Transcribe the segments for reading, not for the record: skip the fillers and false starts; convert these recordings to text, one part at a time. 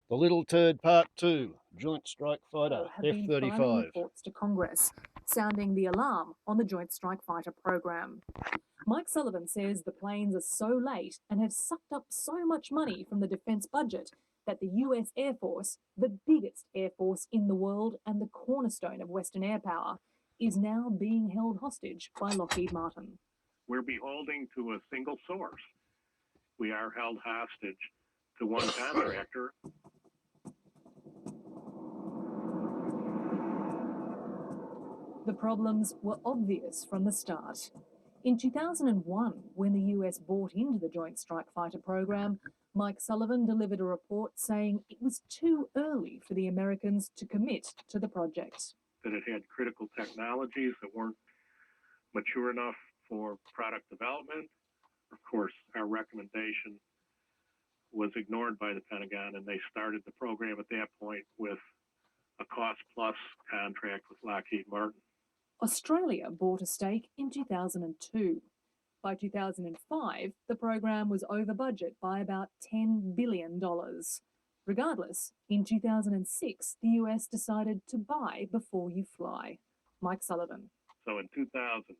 The Little Turd Part 2, Joint Strike Fighter, have been filing F-35. reports to Congress, sounding the alarm on the Joint Strike Fighter program. Mike Sullivan says the planes are so late and have sucked up so much money from the defence budget that the US Air Force, the biggest air force in the world and the cornerstone of Western air power, is now being held hostage by Lockheed Martin. We're beholden to a single source. We are held hostage to one contractor. The problems were obvious from the start. In 2001, when the US bought into the Joint Strike Fighter program, Mike Sullivan delivered a report saying it was too early for the Americans to commit to the project. That it had critical technologies that weren't mature enough for product development. Of course, our recommendation was ignored by the Pentagon, and they started the program at that point with a cost-plus contract with Lockheed Martin. Australia bought a stake in 2002. By 2005, the program was over budget by about $10 billion. Regardless, in 2006, the US decided to buy before you fly. Mike Sullivan. So in 2006,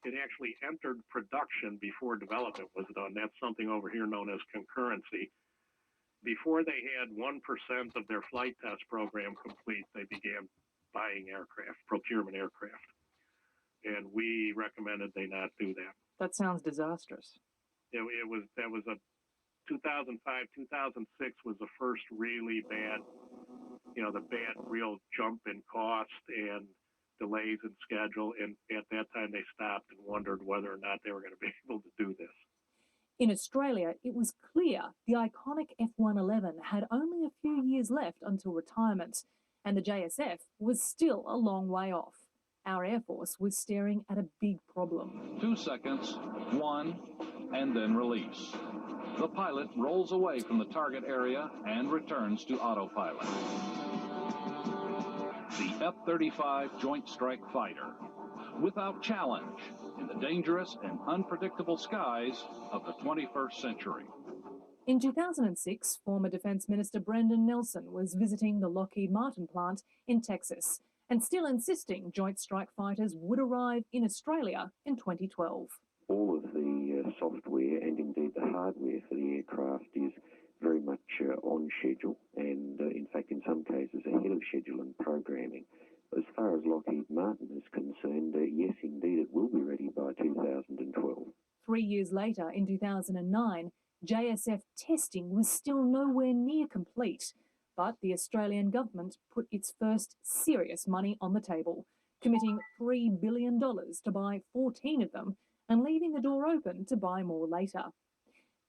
it actually entered production before development was done. That's something over here known as concurrency. Before they had 1% of their flight test program complete, they began buying aircraft, procurement aircraft. And we recommended they not do that. That sounds disastrous. That was a 2005, 2006 was the first really bad, the bad real jump in cost and delays in schedule. And at that time, they stopped and wondered whether or not they were going to be able to do this. In Australia, it was clear the iconic F-111 had only a few years left until retirement, and the JSF was still a long way off. Our Air Force was staring at a big problem. 2 seconds, one, and then release. The pilot rolls away from the target area and returns to autopilot. The F-35 Joint Strike Fighter, without challenge, in the dangerous and unpredictable skies of the 21st century. In 2006, former Defence Minister Brendan Nelson was visiting the Lockheed Martin plant in Texas and still insisting Joint Strike Fighters would arrive in Australia in 2012. All of the software and indeed the hardware for the aircraft is very much on schedule and, in fact, in some cases ahead of schedule and programming. As far as Lockheed Martin is concerned, yes, indeed, it will be ready by 2012. 3 years later, in 2009, JSF testing was still nowhere near complete, but the Australian government put its first serious money on the table, committing $3 billion to buy 14 of them and leaving the door open to buy more later.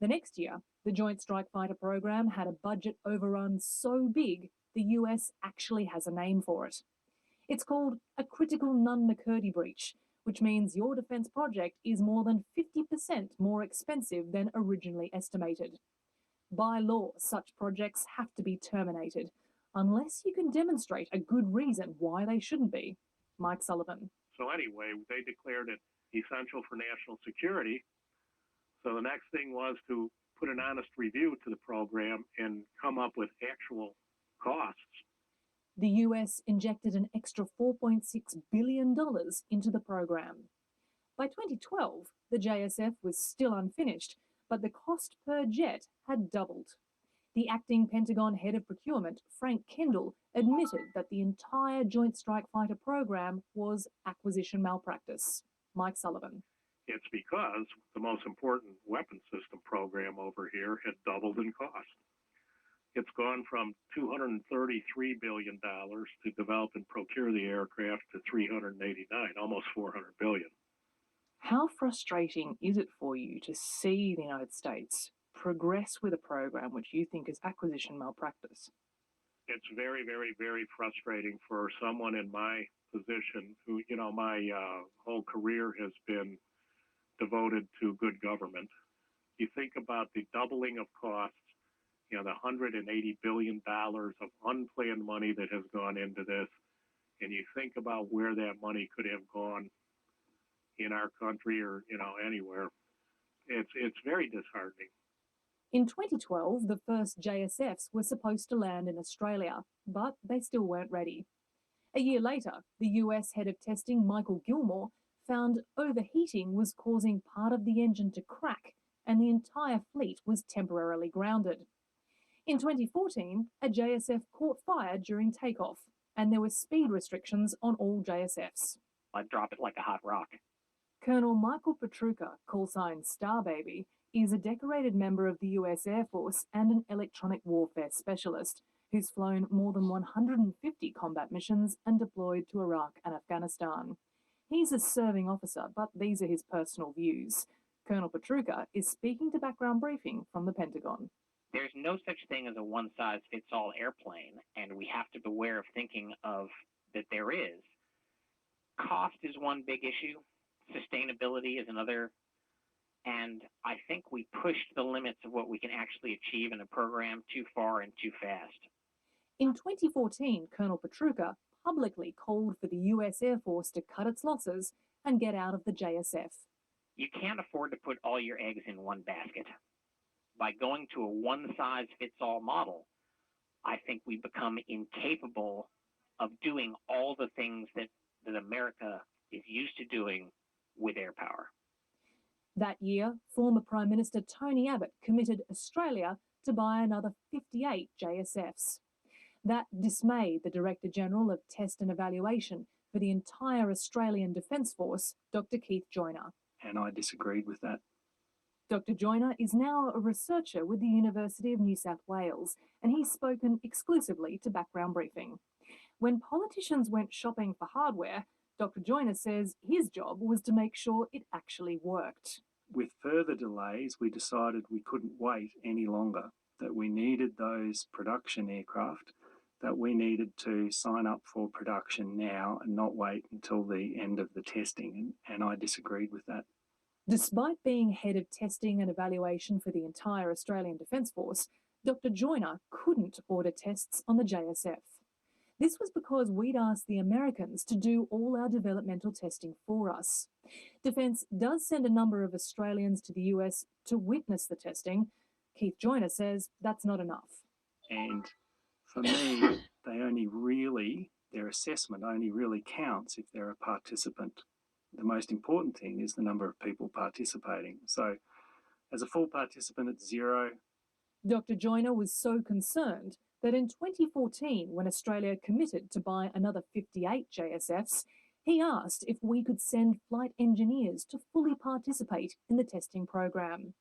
The next year, the Joint Strike Fighter program had a budget overrun so big the US actually has a name for it. It's called a critical Nunn-McCurdy breach, which means your defence project is more than 50% more expensive than originally estimated. By law, such projects have to be terminated, unless you can demonstrate a good reason why they shouldn't be. Mike Sullivan. So anyway, they declared it essential for national security. So the next thing was to put an honest review to the program and come up with actual costs. The US injected an extra $4.6 billion into the program. By 2012, the JSF was still unfinished, but the cost per jet had doubled. The acting Pentagon head of procurement, Frank Kendall, admitted that the entire Joint Strike Fighter program was acquisition malpractice. Mike Sullivan. It's because the most important weapon system program over here had doubled in cost. It's gone from $233 billion to develop and procure the aircraft to $389, almost $400 billion. How frustrating is it for you to see the United States progress with a program which you think is acquisition malpractice? It's very, very, very frustrating for someone in my position who, my whole career has been devoted to good government. You think about the doubling of costs, the $180 billion of unplanned money that has gone into this, and you think about where that money could have gone in our country or, anywhere. It's very disheartening. In 2012, the first JSFs were supposed to land in Australia, but they still weren't ready. A year later, the US head of testing, Michael Gilmore, found overheating was causing part of the engine to crack, and the entire fleet was temporarily grounded. In 2014, a JSF caught fire during takeoff, and there were speed restrictions on all JSFs. I'd drop it like a hot rock. Colonel Michael Petruka, callsign Star Baby, is a decorated member of the US Air Force and an electronic warfare specialist who's flown more than 150 combat missions and deployed to Iraq and Afghanistan. He's a serving officer, but these are his personal views. Colonel Petruka is speaking to Background Briefing from the Pentagon. There's no such thing as a one-size-fits-all airplane, and we have to beware of thinking of that there is. Cost is one big issue. Sustainability is another. And I think we pushed the limits of what we can actually achieve in a program too far and too fast. In 2014, Colonel Petruka publicly called for the US Air Force to cut its losses and get out of the JSF. You can't afford to put all your eggs in one basket. By going to a one-size-fits-all model, I think we become incapable of doing all the things that America is used to doing with air power. That year, former Prime Minister Tony Abbott committed Australia to buy another 58 JSFs. That dismayed the Director General of Test and Evaluation for the entire Australian Defence Force, Dr. Keith Joyner. And I disagreed with that. Dr. Joyner is now a researcher with the University of New South Wales, and he's spoken exclusively to Background Briefing. When politicians went shopping for hardware, Dr. Joyner says his job was to make sure it actually worked. With further delays, we decided we couldn't wait any longer, that we needed those production aircraft, that we needed to sign up for production now and not wait until the end of the testing, and I disagreed with that. Despite being head of testing and evaluation for the entire Australian Defence Force, Dr. Joyner couldn't order tests on the JSF. This was because we'd asked the Americans to do all our developmental testing for us. Defence does send a number of Australians to the US to witness the testing. Keith Joyner says that's not enough. And for me, their assessment only really counts if they're a participant. The most important thing is the number of people participating. So as a full participant, it's 0. Dr. Joyner was so concerned that in 2014, when Australia committed to buy another 58 JSFs, he asked if we could send flight engineers to fully participate in the testing program.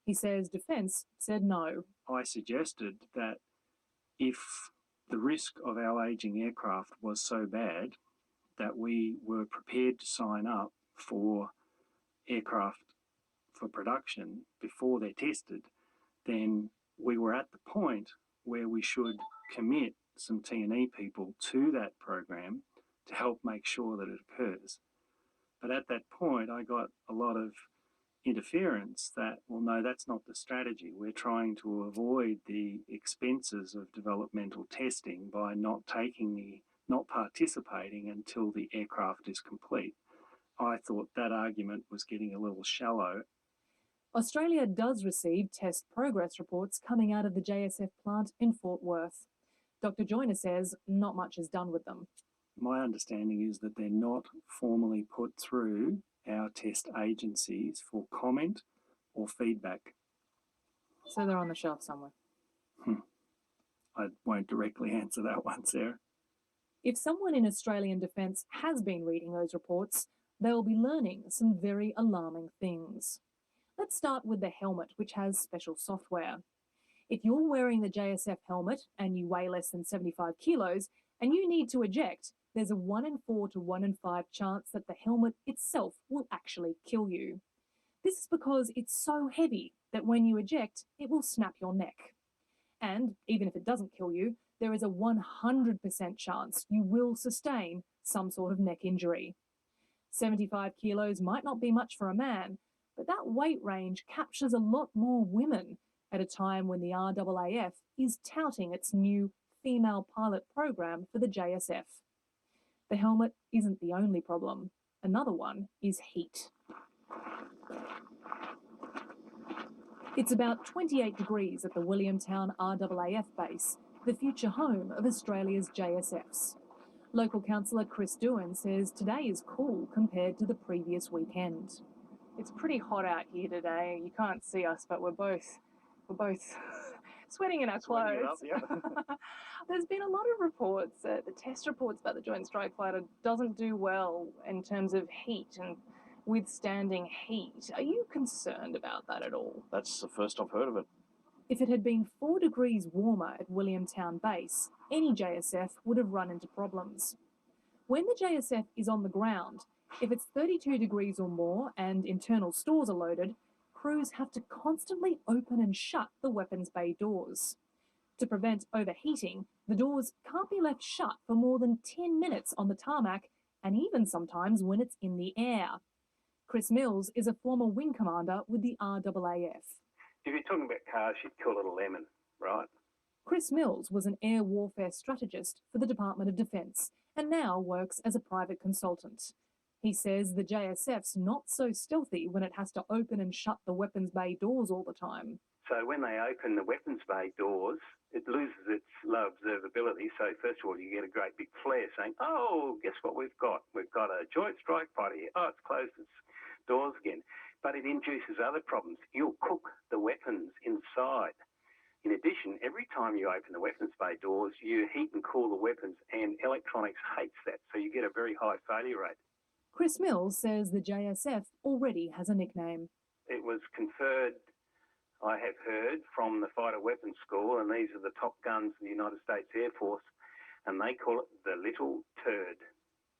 He says Defence said no. I suggested that if the risk of our ageing aircraft was so bad that we were prepared to sign up for aircraft for production before they're tested, then we were at the point where we should commit some T&E people to that program to help make sure that it occurs. But at that point, I got a lot of interference that, well, no, that's not the strategy. We're trying to avoid the expenses of developmental testing by not participating until the aircraft is complete. I thought that argument was getting a little shallow. Australia does receive test progress reports coming out of the JSF plant in Fort Worth. Dr. Joyner says not much is done with them. My understanding is that they're not formally put through our test agencies for comment or feedback. So they're on the shelf somewhere. I won't directly answer that one, Sarah. If someone in Australian Defence has been reading those reports, they'll be learning some very alarming things. Let's start with the helmet, which has special software. If you're wearing the JSF helmet and you weigh less than 75 kilos and you need to eject, there's a 1 in 4 to 1 in 5 chance that the helmet itself will actually kill you. This is because it's so heavy that when you eject, it will snap your neck. And even if it doesn't kill you, there is a 100% chance you will sustain some sort of neck injury. 75 kilos might not be much for a man, but that weight range captures a lot more women at a time when the RAAF is touting its new female pilot program for the JSF. The helmet isn't the only problem. Another one is heat. It's about 28 degrees at the Williamtown RAAF base, the future home of Australia's JSFs. Local councillor Chris Doohan says today is cool compared to the previous weekend. It's pretty hot out here today. You can't see us, but we're both sweating in our clothes. There's been a lot of reports, the test reports about the Joint Strike Fighter doesn't do well in terms of heat and withstanding heat. Are you concerned about that at all? That's the first I've heard of it. If it had been 4 degrees warmer at Williamtown base, any JSF would have run into problems. When the JSF is on the ground, if it's 32 degrees or more and internal stores are loaded, crews have to constantly open and shut the weapons bay doors. To prevent overheating, the doors can't be left shut for more than 10 minutes on the tarmac, and even sometimes when it's in the air. Chris Mills is a former wing commander with the RAAF. If you're talking about cars, you'd call it a lemon, right? Chris Mills was an air warfare strategist for the Department of Defence and now works as a private consultant. He says the JSF's not so stealthy when it has to open and shut the weapons bay doors all the time. So when they open the weapons bay doors, it loses its low observability. So first of all, you get a great big flare saying, oh, guess what we've got? We've got a Joint Strike Fighter here. Oh, it's closed its doors again. But it induces other problems. You'll cook the weapons inside. In addition, every time you open the weapons bay doors, you heat and cool the weapons, and electronics hates that. So you get a very high failure rate. Chris Mills says the JSF already has a nickname. It was conferred, I have heard, from the Fighter Weapons School, and these are the top guns of the United States Air Force, and they call it the Little Turd.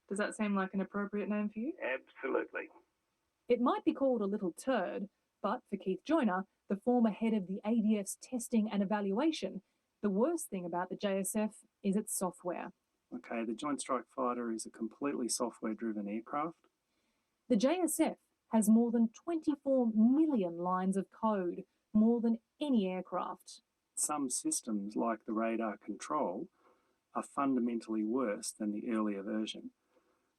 Does that seem like an appropriate name for you? Absolutely. It might be called a little turd, but for Keith Joyner, the former head of the ADF's testing and evaluation, the worst thing about the JSF is its software. Okay, the Joint Strike Fighter is a completely software-driven aircraft. The JSF has more than 24 million lines of code, more than any aircraft. Some systems, like the radar control, are fundamentally worse than the earlier version,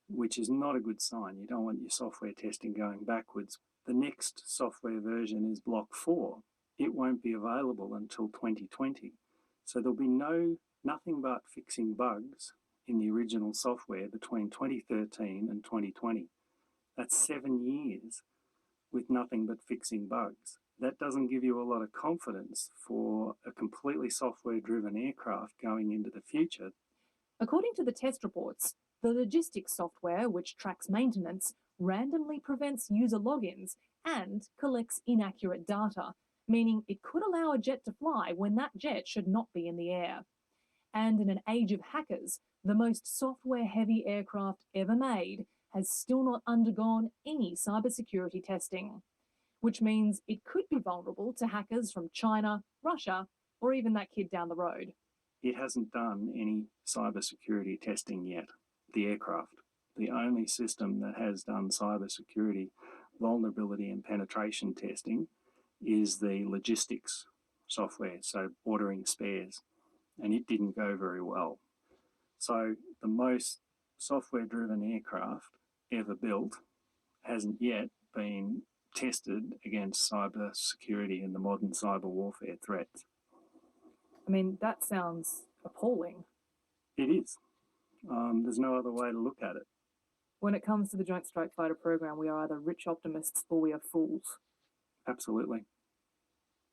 which is not a good sign. You don't want your software testing going backwards. The next software version is Block 4. It won't be available until 2020. So there'll be nothing but fixing bugs in the original software between 2013 and 2020. That's 7 years with nothing but fixing bugs. That doesn't give you a lot of confidence for a completely software-driven aircraft going into the future. According to the test reports, the logistics software, which tracks maintenance, randomly prevents user logins and collects inaccurate data, meaning it could allow a jet to fly when that jet should not be in the air. And in an age of hackers, the most software-heavy aircraft ever made has still not undergone any cybersecurity testing, which means it could be vulnerable to hackers from China, Russia, or even that kid down the road. It hasn't done any cybersecurity testing yet, the aircraft. The only system that has done cybersecurity vulnerability and penetration testing is the logistics software, so ordering spares, and it didn't go very well. So the most software-driven aircraft ever built hasn't yet been tested against cybersecurity and the modern cyber warfare threats. I mean, that sounds appalling. It is. There's no other way to look at it. When it comes to the Joint Strike Fighter program, we are either rich optimists or we are fools. Absolutely.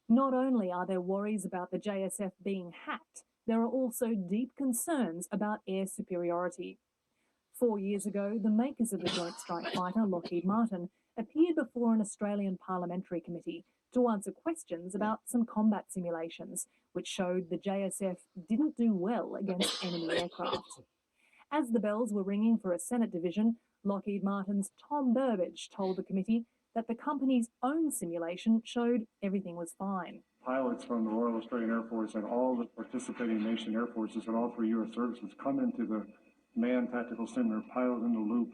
Not only are there worries about the JSF being hacked, there are also deep concerns about air superiority. 4 years ago, the makers of the Joint Strike Fighter, Lockheed Martin, appeared before an Australian parliamentary committee to answer questions about some combat simulations, which showed the JSF didn't do well against enemy aircraft. As the bells were ringing for a Senate division, Lockheed Martin's Tom Burbidge told the committee that the company's own simulation showed everything was fine. Pilots from the Royal Australian Air Force and all the participating nation air forces and all 3 U.S. services come into the manned tactical simulator, pilot in the loop,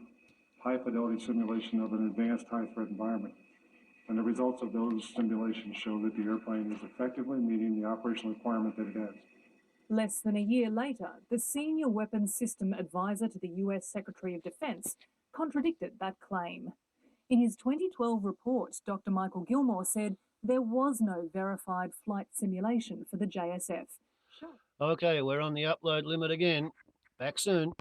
high-fidelity simulation of an advanced high-threat environment. And the results of those simulations show that the airplane is effectively meeting the operational requirement that it has. Less than a year later, the senior weapons system advisor to the US Secretary of Defense contradicted that claim. In his 2012 report, Dr. Michael Gilmore said there was no verified flight simulation for the JSF. Okay, we're on the upload limit again. Back soon.